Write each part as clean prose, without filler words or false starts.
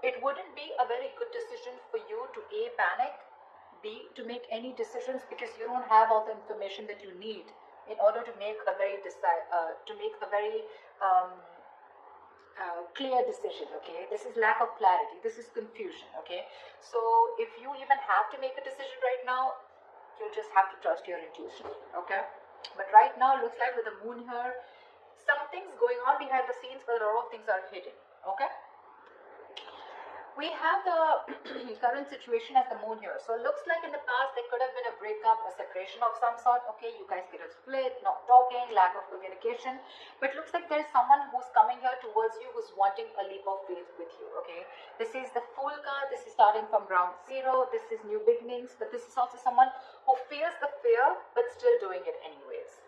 it wouldn't be a very good decision for you to A, panic, B, to make any decisions because you don't have all the information that you need in order to make a very um, clear decision. Okay, this is lack of clarity, this is confusion. Okay, so if you even have to make a decision right now, you'll just have to trust your intuition. Okay, but right now it looks like with the moon here, something's going on behind the scenes, but a lot of things are hidden. Okay, we have the current situation as the moon here. So it looks like in the past there could have been a breakup, a separation of some sort. Okay, you guys get a split, not talking, lack of communication. But looks like there's someone who's coming here towards you who's wanting a leap of faith with you. Okay, this is the Fool card. This is starting from ground zero. This is new beginnings. But this is also someone who feels the fear but still doing it anyways.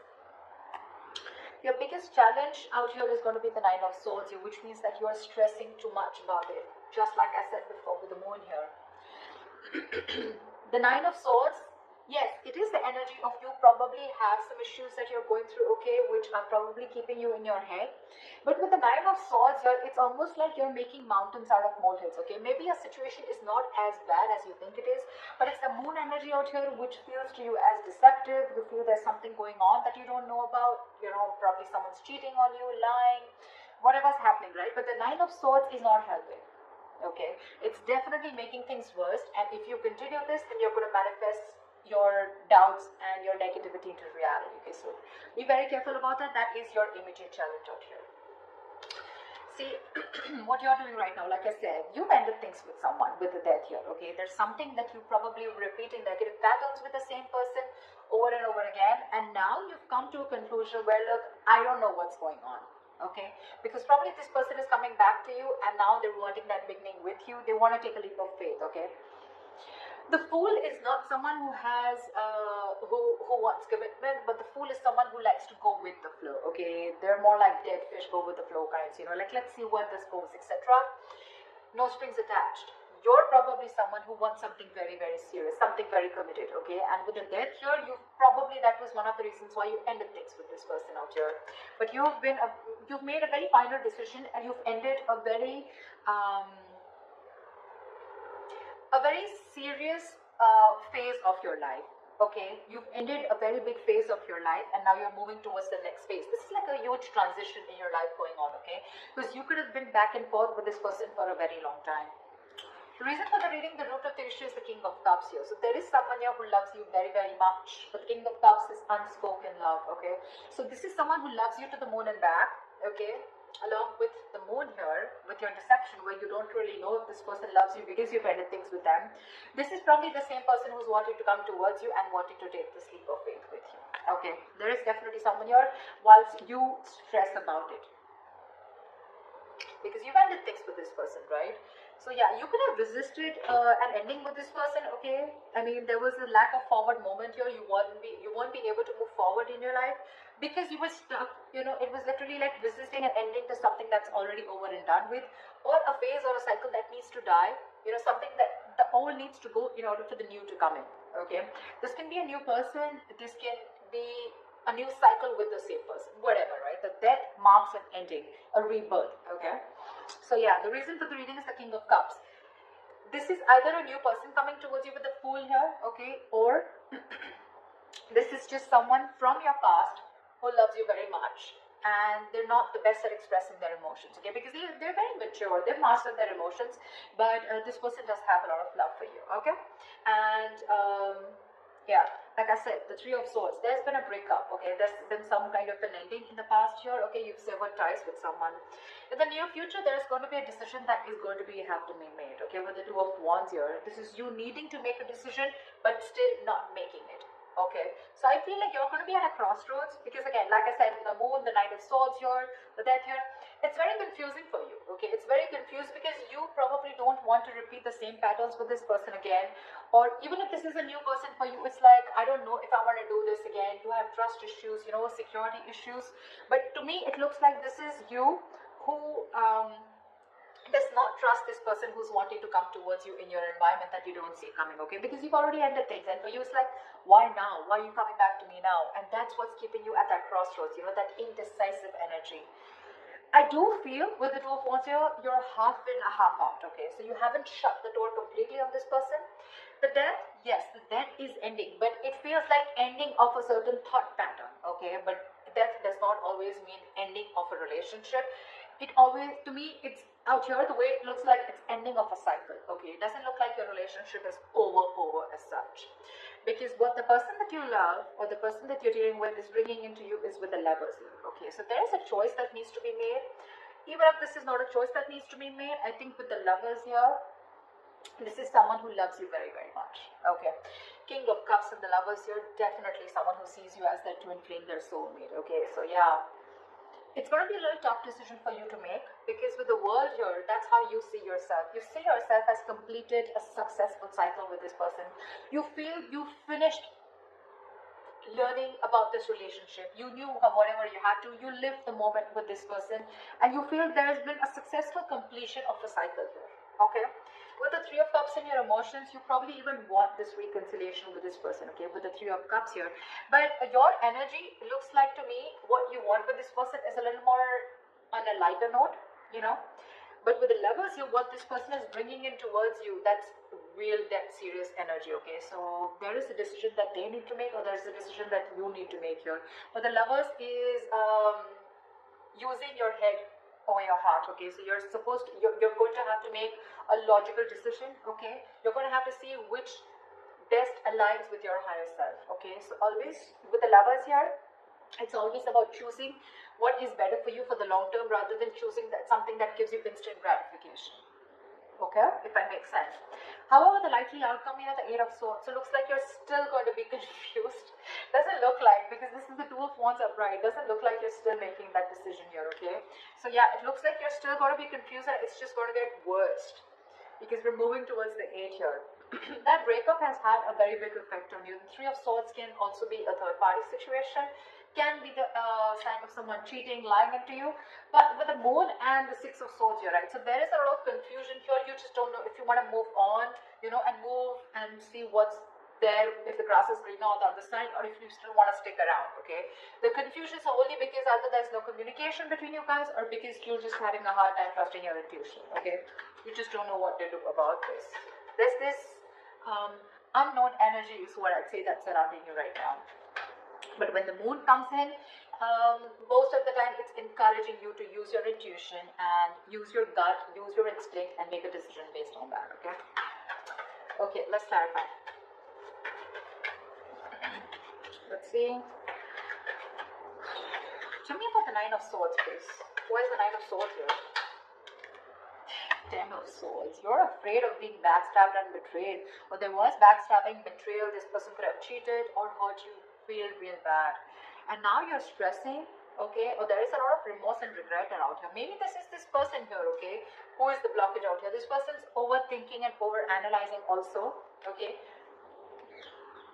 Your biggest challenge out here is going to be the Nine of Swords, which means that you are stressing too much about it. Just like I said before with the moon here. The Nine of Swords, yes, it is the energy of you probably have some issues that you're going through, okay, which are probably keeping you in your head. But with the Nine of Swords here, it's almost like you're making mountains out of molehills, okay. Maybe a situation is not as bad as you think it is, but it's the moon energy out here which feels to you as deceptive. You feel there's something going on that you don't know about. You know, probably someone's cheating on you, lying, whatever's happening, right? But the Nine of Swords is not helping. Okay, it's definitely making things worse, and if you continue this, then you're going to manifest your doubts and your negativity into reality. Okay, so be very careful about that. That is your immediate challenge out here. See, what you're doing right now, like I said, you've ended things with someone with the Death here. Okay, there's something that you probably repeat in negative patterns with the same person over and over again, and now you've come to a conclusion where, look, I don't know what's going on. Okay, because probably this person is coming back to you and now they're wanting that beginning with you. They want to take a leap of faith. Okay, the Fool is not someone who has who wants commitment, but the Fool is someone who likes to go with the flow. Okay, they're more like dead fish, go with the flow kinds, you know, like let's see where this goes, etc. No strings attached. You're probably someone who wants something very, very serious, something very committed. Okay, and with the Death here, you probably, that was one of the reasons why you ended things with this person out here. But you've made a very final decision, and you've ended a very serious phase of your life. Okay, you've ended a very big phase of your life, and now you're moving towards the next phase. This is like a huge transition in your life going on. Okay, because you could have been back and forth with this person for a very long time. The reason for the reading, the root of the issue is the King of Cups here. So there is someone here who loves you very, very much. But the King of Cups is unspoken love, okay? So this is someone who loves you to the moon and back, okay? Along with the moon here, with your deception, where you don't really know if this person loves you because you've ended things with them. This is probably the same person who's wanting to come towards you and wanting to take this leap of faith with you, okay? There is definitely someone here whilst you stress about it. Because you've ended things with this person, right? So yeah, you could have resisted an ending with this person. Okay, I mean there was a lack of forward moment here. You won't be able to move forward in your life because you were stuck. You know, it was literally like resisting an ending to something that's already over and done with, or a phase or a cycle that needs to die. You know, something that the old needs to go in order for the new to come in. Okay, this can be a new person. This can be a new cycle with the same person, whatever, right? The death marks an ending, a rebirth. Okay, so yeah, the reason for the reading is the King of Cups. This is either a new person coming towards you with the Fool here, okay, or this is just someone from your past who loves you very much, and they're not the best at expressing their emotions, okay, because they're very mature, they've mastered their emotions, but this person does have a lot of love for you, okay, and yeah, like I said, the Three of Swords, there's been a breakup, okay, there's been some kind of an ending in the past year, okay, you've severed ties with someone. In the near future, there's going to be a decision that is going to have to be made, okay, with the Two of Wands here. This is you needing to make a decision, but still not making it, okay. So I feel like you're going to be at a crossroads, because again, like I said, the Moon, the Knight of Swords here, the Death here, it's very confusing for you, okay, it's very confused because you probably don't want to repeat the same patterns with this person again, or even if this is a new person for you, it's like, I don't know if I want to do this again. You have trust issues, you know, security issues, but to me, it looks like this is you who does not trust this person who's wanting to come towards you in your environment that you don't see coming, okay, because you've already ended things, and for you it's like, why now, why are you coming back to me now? And that's what's keeping you at that crossroads, you know, that indecisive energy. I do feel with the Two of Wands here, you're half in, half out, okay? So you haven't shut the door completely on this person. The death, yes, the death is ending, but it feels like ending of a certain thought pattern, okay? But death does not always mean ending of a relationship. It always, to me, it's out here, the way it looks like it's ending of a cycle, okay? It doesn't look like your relationship is over as such. Because what the person that you love or the person that you're dealing with is bringing into you is with the Lovers here, okay? So there is a choice that needs to be made. Even if this is not a choice that needs to be made, I think with the Lovers here, this is someone who loves you very much, okay? King of Cups and the Lovers here, definitely someone who sees you as their twin flame, their soulmate, okay? So yeah, it's going to be a little tough decision for you to make, because with the world here, that's how you see yourself. You see yourself as completed a successful cycle with this person. You feel you finished learning about this relationship. You knew whatever you had to. You lived the moment with this person, and you feel there has been a successful completion of a cycle here, okay? With the Three of Cups in your emotions, you probably even want this reconciliation with this person, okay, with the Three of Cups here. But your energy looks like to me, what you want with this person is a little more on a lighter note, you know. But with the Lovers here, what this person is bringing in towards you, that's real dead serious energy, okay? So there is a decision that they need to make, or there's a decision that you need to make here. But the Lovers is using your head over your heart, okay? So you're supposed to, you're going to have to make a logical decision, okay? You're going to have to see which best aligns with your higher self, okay? So always with the Lovers here, it's always about choosing what is better for you for the long term, rather than choosing that something that gives you instant gratification, okay, if that makes sense. However, the likely outcome here, the Eight of Swords, so it looks like you're still going to be confused. Doesn't look like, because this is the Two of Wands upright, doesn't look like you're still making that decision here, okay? So yeah, it looks like you're still going to be confused, and it's just going to get worse, because we're moving towards the 8 here. That breakup has had a very big effect on you. The Three of Swords can also be a third party situation, can be the sign of someone cheating, lying into you. But with the Moon and the Six of Swords here, right? So there is a lot of confusion here. You just don't know if you want to move on, you know, and move and see what's there, if the grass is greener on the other side, or if you still want to stick around, okay? The confusion is only because either there's no communication between you guys, or because you're just having a hard time trusting your intuition, okay? You just don't know what to do about this. There's this unknown energy is what I'd say that's surrounding you right now. But when the Moon comes in, most of the time it's encouraging you to use your intuition and use your gut, use your instinct, and make a decision based on that, okay? Okay, let's clarify. Let's see. Tell me about the Nine of Swords, please. Why is the Nine of Swords here? Ten of Swords. You're afraid of being backstabbed and betrayed. Or there was backstabbing, betrayal. This person could have cheated or hurt you real bad. And now you're stressing, okay? Or there is a lot of remorse and regret out here. Maybe this is this person here, okay? Who is the blockage out here? This person's overthinking and overanalyzing also, okay?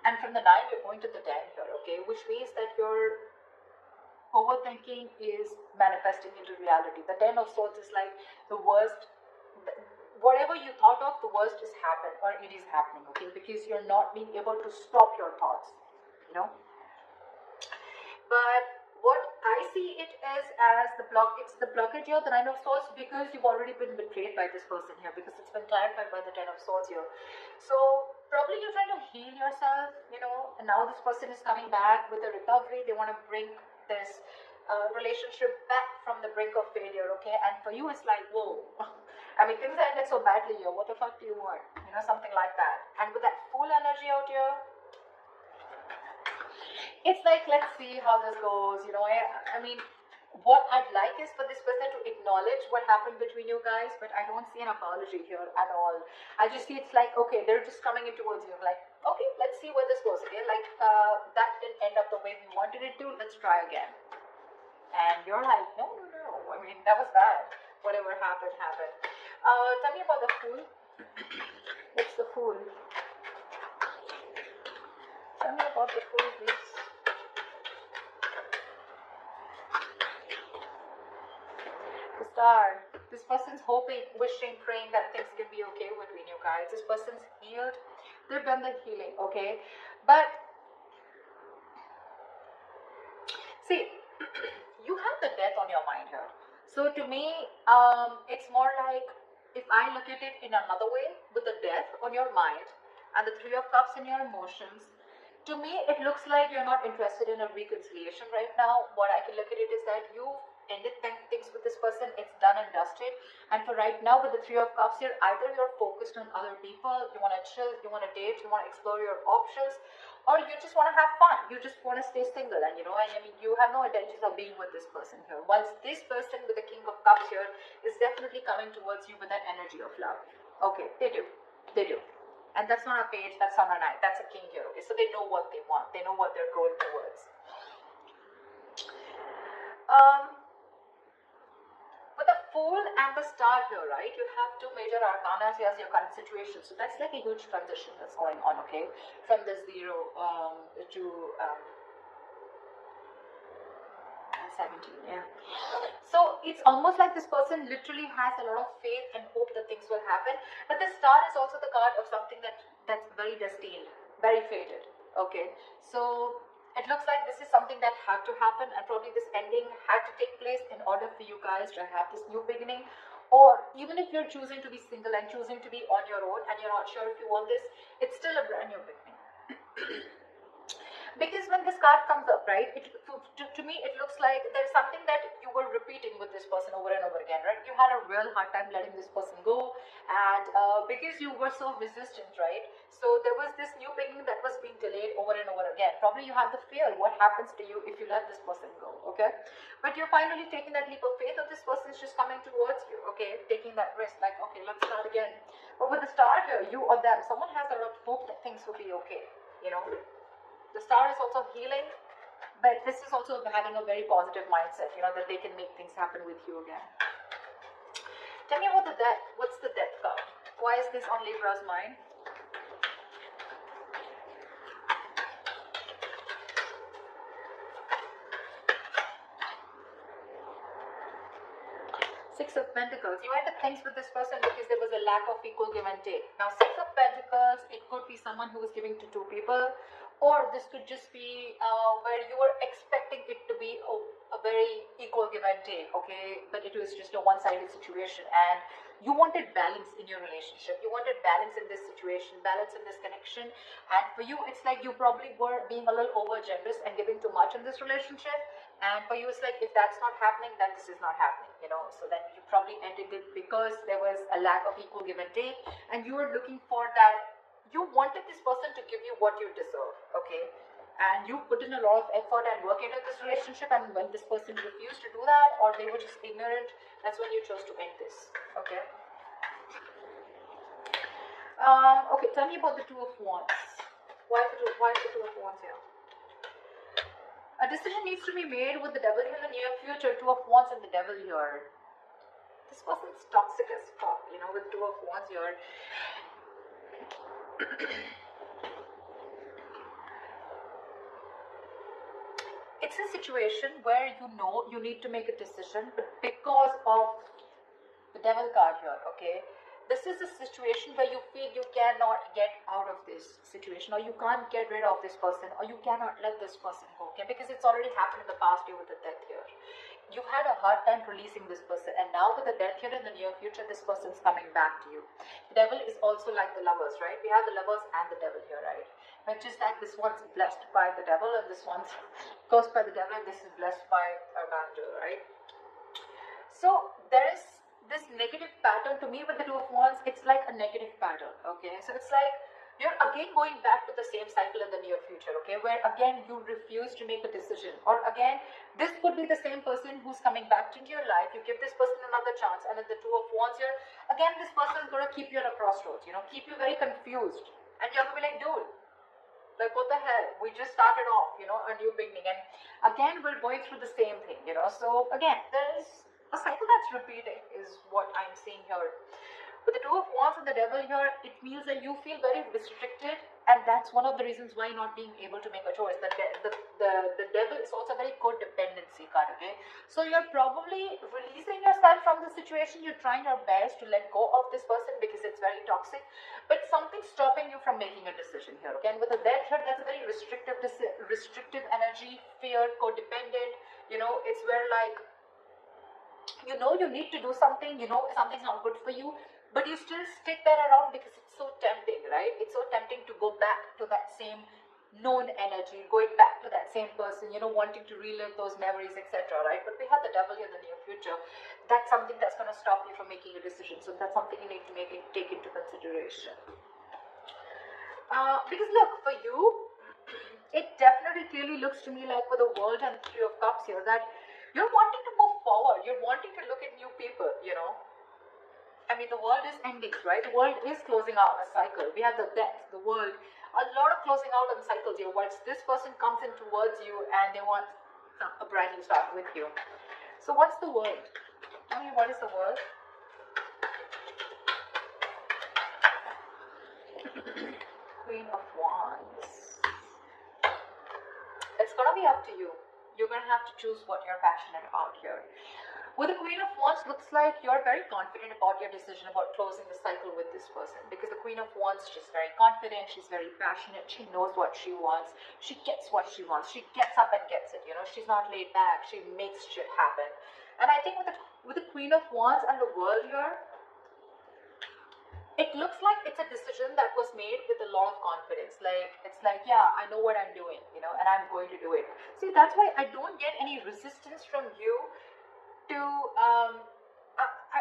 And from the 9, we're going to the 10 here, okay? Which means that your overthinking is manifesting into reality. The 10 of Swords is like the worst. Whatever you thought of, the worst is happened, or it is happening, okay? Because you're not being able to stop your thoughts, you know? But what I see it as the block, it's the blockage here, the Nine of Swords, because you've already been betrayed by this person here, because it's been clarified by the Ten of Swords here. So probably you're trying to heal yourself, you know, and now this person is coming back with a recovery. They want to bring this relationship back from the brink of failure, okay? And for you, it's like, whoa. I mean, things ended so badly here. What the fuck do you want? You know, something like that. And with that full energy out here, it's like, let's see how this goes. You know, I mean, what I'd like is for this person to acknowledge what happened between you guys, but I don't see an apology here at all. I just see it's like, okay, they're just coming in towards you, like, okay, let's see where this goes again. Like, that didn't end up the way we wanted it to. Let's try again. And you're like, no. I mean, that was bad. Whatever happened, happened. Tell me about the Fool. What's the Fool? Tell me about the Fool, please. The Star. This person's hoping, wishing, praying that things can be okay between you guys. This person's healed. They've done the healing, okay? But, see, you have the death on your mind here. So to me, it's more like, if I look at it in another way, with the death on your mind and the Three of Cups in your emotions, to me it looks like you're not interested in a reconciliation right now. What I can look at it is that you ended things with this person, it's done and dusted. And for right now, with the Three of Cups here, either you're focused on other people, you want to chill, you want to date, you want to explore your options, or you just want to have fun, you just want to stay single, and I mean, you have no intentions of being with this person here. Whilst this person with the King of Cups here is definitely coming towards you with that energy of love. Okay, they do. And that's not a page, that's not a knight, that's a king here. Okay, so they know what they want, they know what they're going towards. With the Fool and the Star here, right, you have two major arcana as your current situation. So that's like a huge transition that's going on, okay, from the 0 to 17, yeah. So it's almost like this person literally has a lot of faith and hope that things will happen. But the Star is also the card of something that's very destined, very fated. Okay, so it looks like this is something that had to happen, and probably this ending had to take place in order for you guys to have this new beginning. Or even if you're choosing to be single and choosing to be on your own and you're not sure if you want this, it's still a brand new beginning. Because when this card comes up, right, to me it looks like there's something that you were repeating with this person over and over again, right? You had a real hard time letting this person go, and because you were so resistant, right? So there was this new beginning that was being delayed over and over again. Probably you had the fear, what happens to you if you let this person go, okay? But you're finally taking that leap of faith of this person is just coming towards you, okay? Taking that risk, like, okay, let's start again. But with the Star here, you or them, someone has a lot of hope that things will be okay, you know? The Star is also healing, but this is also having a very positive mindset, that they can make things happen with you again. Tell me about the Death. What's the Death card? Why is this on Libra's mind? Six of Pentacles. You ended things with this person because there was a lack of equal give and take. Now, Six of Pentacles, it could be someone who was giving to two people, or this could just be where you were expecting it to be a very equal give and take, okay? But it was just a one-sided situation, and you wanted balance in your relationship. You wanted balance in this situation, balance in this connection, and for you, it's like you probably were being a little over-generous and giving too much in this relationship. And for you, it's like, if that's not happening, then this is not happening, So then you probably ended it because there was a lack of equal give and take, and you were looking for that. You wanted this person to give you what you deserve, okay? And you put in a lot of effort and work into this relationship, and when this person refused to do that, or they were just ignorant, that's when you chose to end this, okay? Okay, tell me about the Two of Wands. Why is the Two of Wands here? A decision needs to be made with the Devil in the near future. Two of Wands and the Devil here. This person's toxic as fuck, with Two of Wands here. It's a situation where you need to make a decision, but because of the Devil card here, okay? This is a situation where you feel you cannot get out of this situation, or you can't get rid of this person, or you cannot let this person go, okay? Because it's already happened in the past year with the Death here. You had a hard time releasing this person, and now with the Death here in the near future, this person's coming back to you. The Devil is also like the Lovers, right? We have the Lovers and the Devil here, right? But just like this one's blessed by the Devil, and this one's cursed by the Devil, and this is blessed by Armando, right? So there is this negative pattern. To me, with the Two of Wands, it's like a negative pattern, okay? So it's like you're again going back to the same cycle in the near future, okay? Where again you refuse to make a decision, or again this could be the same person who's coming back into your life. You give this person another chance, and in the Two of Wands here, again this person is going to keep you at a crossroads, keep you very confused, and you're going to be like, dude, like, what the hell? We just started off, a new beginning, and again we're going through the same thing, So again, there is a cycle that's repeating is what I'm seeing here. With the Two of Wands and the Devil here, it means that you feel very restricted, and that's one of the reasons why you're not being able to make a choice. The Devil is also a very codependency card, okay? So you're probably releasing yourself from the situation. You're trying your best to let go of this person because it's very toxic, but something's stopping you from making a decision here, okay? And with the Death here, that's a very restrictive energy, fear, codependent, it's where like You know you need to do something, you know something's not good for you, but you still stick that around because it's so tempting, right? It's so tempting to go back to that same known energy, going back to that same person, you know, wanting to relive those memories, etc., right? But we have the devil in the near future. That's something that's going to stop you from making a decision. So that's something you need to take into consideration. Because look, for you, it definitely clearly looks to me like for the World and Three of Cups here that you're wanting to move forward. You're wanting to look at new people, you know. I mean, the world is ending, right? The world is closing out a cycle. We have the death, the world, a lot of closing out on cycles here. Once this person comes in towards you and they want a brand new start with you. So what's the world? Tell me, what is the world? Queen of Wands. It's going to be up to you. You're going to have to choose what you're passionate about here. With the Queen of Wands, looks like you're very confident about your decision about closing the cycle with this person, because the Queen of Wands, she's very confident, she's very passionate, she knows what she wants, she gets what she wants, she gets up and gets it, you know, she's not laid back, she makes shit happen. And I think with the Queen of Wands and the World here, it looks like it's a decision that was made with a lot of confidence. Like, it's like, yeah, I know what I'm doing, you know, and I'm going to do it. See, that's why I don't get any resistance from you to,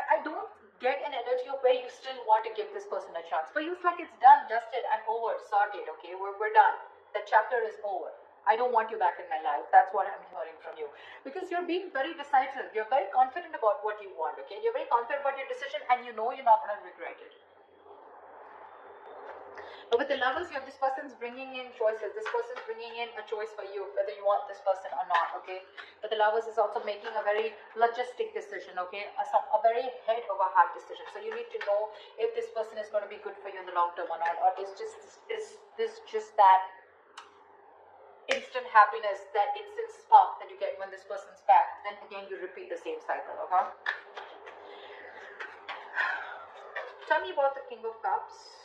I don't get an energy of where you still want to give this person a chance. For you, it's like it's done, dusted, and over, sorted, okay? We're done. The chapter is over. I don't want you back in my life. That's what I'm hearing from you. Because you're being very decisive. You're very confident about what you want, okay? You're very confident about your decision, and you know you're not going to regret it. But with the Lovers, you have this person's bringing in choices. This person's bringing in a choice for you, whether you want this person or not, okay? But the Lovers is also making a very logistic decision, okay? A very head over heart decision. So you need to know if this person is going to be good for you in the long term or not, or is this just that instant happiness, that instant spark that you get when this person's back. Then again, you repeat the same cycle, okay? Tell me about the King of Cups.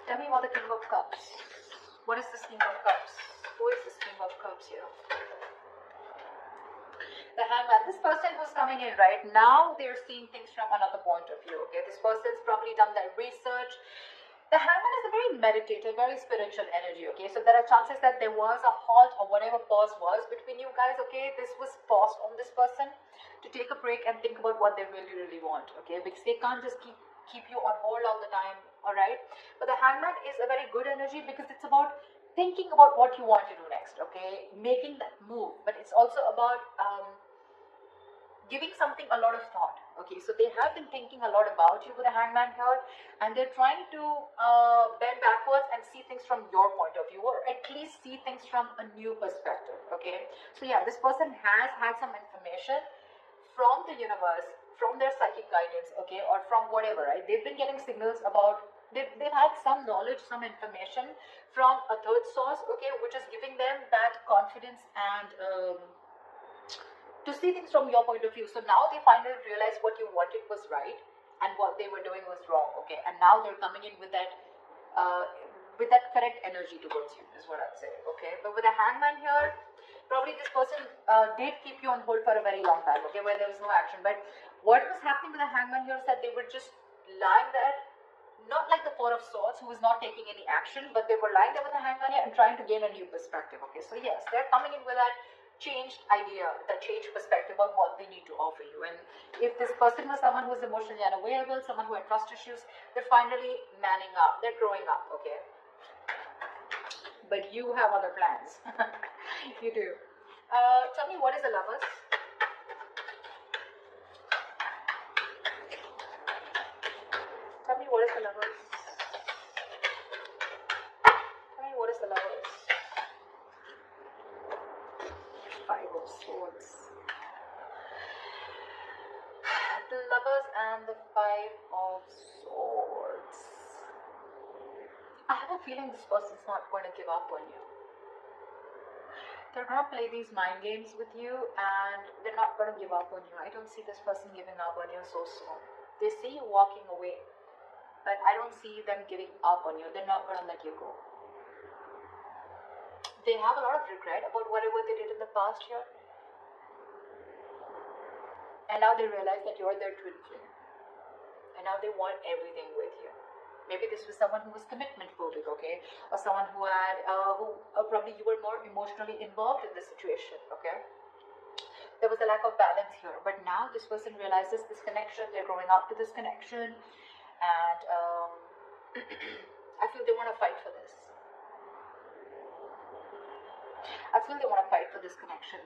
Tell me about the King of Cups. What is this King of Cups? Who is this King of Cups here? The Hangman. This person who's coming in right now, they're seeing things from another point of view, okay? This person's probably done their research. The Hangman is a very meditative, very spiritual energy, okay? So there are chances that there was a halt or whatever pause was between you guys, okay? This was paused on this person to take a break and think about what they really, really want, okay? Because they can't just keep you on hold all the time, all right? But the Hangman is a very good energy because it's about thinking about what you want to do next, okay? Making that move. But it's also about giving something a lot of thought, okay? So they have been thinking a lot about you with the Hangman here, and they're trying to bend backwards and see things from your point of view, or at least see things from a new perspective, okay? So yeah, this person has had some information from the universe, from their psychic guidance, okay, or from whatever, right? They've been getting signals about, they've had some knowledge, some information from a third source, okay, which is giving them that confidence and to see things from your point of view. So now they finally realize what you wanted was right and what they were doing was wrong, okay, and now they're coming in with that correct energy towards you, is what I'm saying, okay? But with a Hangman here, probably this person did keep you on hold for a very long time, okay, where there was no action. But what was happening with the Hangman here is that they were just lying there, not like the Four of Swords, who was not taking any action, but they were lying there with the Hangman here and trying to gain a new perspective, okay? So yes, they're coming in with that changed idea, that changed perspective of what they need to offer you. And if this person was someone who was emotionally unavailable, someone who had trust issues, they're finally manning up, they're growing up, okay? But you have other plans. You do. Tell me, what is the Lovers? Tell me, what is the Lovers? Tell me, what is the Lovers? Five of Swords. The Lovers and the Five of Swords. I have a feeling this person's not going to give up on you. They're going to play these mind games with you and they're not going to give up on you. I don't see this person giving up on you so soon. They see you walking away, but I don't see them giving up on you. They're not going to let you go. They have a lot of regret about whatever they did in the past year. and now they realize that you're their twin flame, and now they want everything with you. Maybe this was someone who was commitment phobic, okay, or someone who had probably you were more emotionally involved in the situation, okay. There was a lack of balance here, but now this person realizes this connection, they're growing up to this connection, and I feel they want to fight for this. I feel they want to fight for this connection.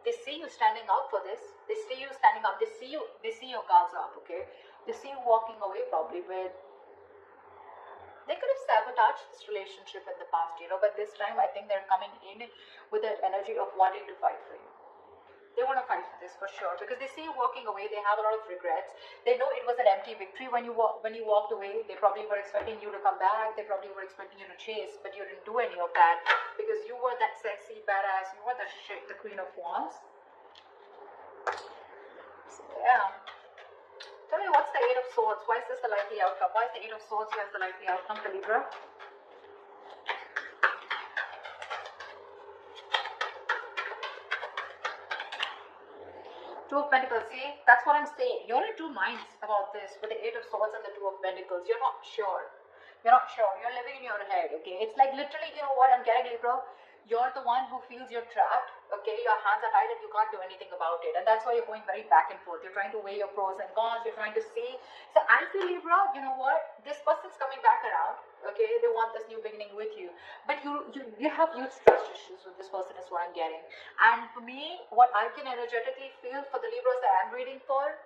They see you standing up for this. They see you standing up. They see your guards up, okay? They see you walking away probably with. They could have sabotaged this relationship in the past, but this time I think they're coming in with that energy of wanting to fight for you. They want to fight for this for sure, because they see you walking away. They have a lot of regrets. They know it was an empty victory when you walked away. They probably were expecting you to come back. They probably were expecting you to chase, but you didn't do any of that because you were that sexy badass. You were the Queen of Wands. So, yeah. Tell me, what's the Eight of Swords? Why is this the likely outcome? Why is the Eight of Swords here the likely outcome for Libra? Two of Pentacles. See, that's what I'm saying. You're in two minds about this with the Eight of Swords and the Two of Pentacles. You're not sure. You're not sure. You're living in your head, okay? It's like literally, you know what I'm getting, Libra? You're the one who feels you're trapped, okay? Your hands are tied and you can't do anything about it. And that's why you're going very back and forth. You're trying to weigh your pros and cons. You're trying to see. So I feel, Libra, you know what? This person's coming back around, okay? They want this new beginning with you. But you have huge trust issues with this person is what I'm getting. And for me, what I can energetically feel for the Libras that I'm reading for,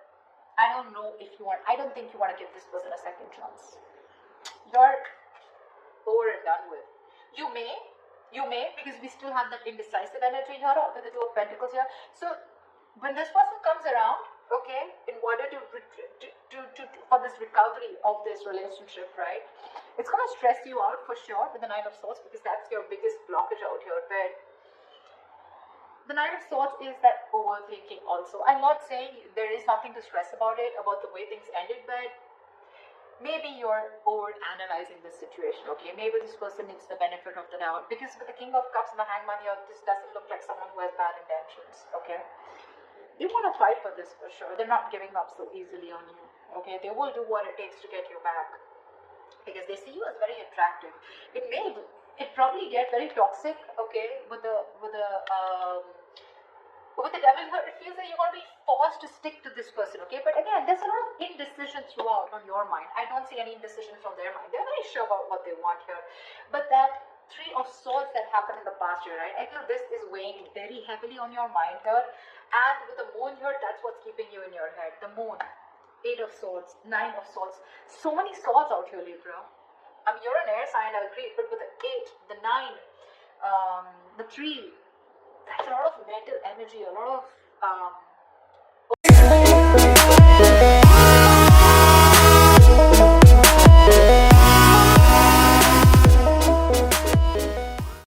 I don't know if you want, I don't think you want to give this person a second chance. You're over and done with. You may, because we still have that indecisive energy here with the Two of Pentacles here. So when this person comes around, okay, in order to for this recovery of this relationship, right, it's going to stress you out for sure with the Nine of Swords, because that's your biggest blockage out here. But the Nine of Swords is that overthinking also. I'm not saying there is nothing to stress about it, about the way things ended, but maybe you're over-analyzing this situation, okay? Maybe this person needs the benefit of the doubt, because with the King of Cups and the Hangman here, this doesn't look like someone who has bad intentions, okay? They want to fight for this for sure. They're not giving up so easily on you, okay? They will do what it takes to get you back, because they see you as very attractive. It probably get very toxic, okay, with the devil here. It feels like you're going to be forced to stick to this person, okay? But again, there's a lot of indecision throughout on your mind. I don't see any indecision from their mind. They're very sure about what they want here. But that Three of Swords that happened in the past year, right? I feel this is weighing very heavily on your mind here. And with the moon here, that's what's keeping you in your head. The moon, Eight of Swords, Nine of Swords. So many swords out here, Libra. I mean, you're an air sign, I agree. But with the 8, the 9, the 3, that's a lot of mental energy, a lot of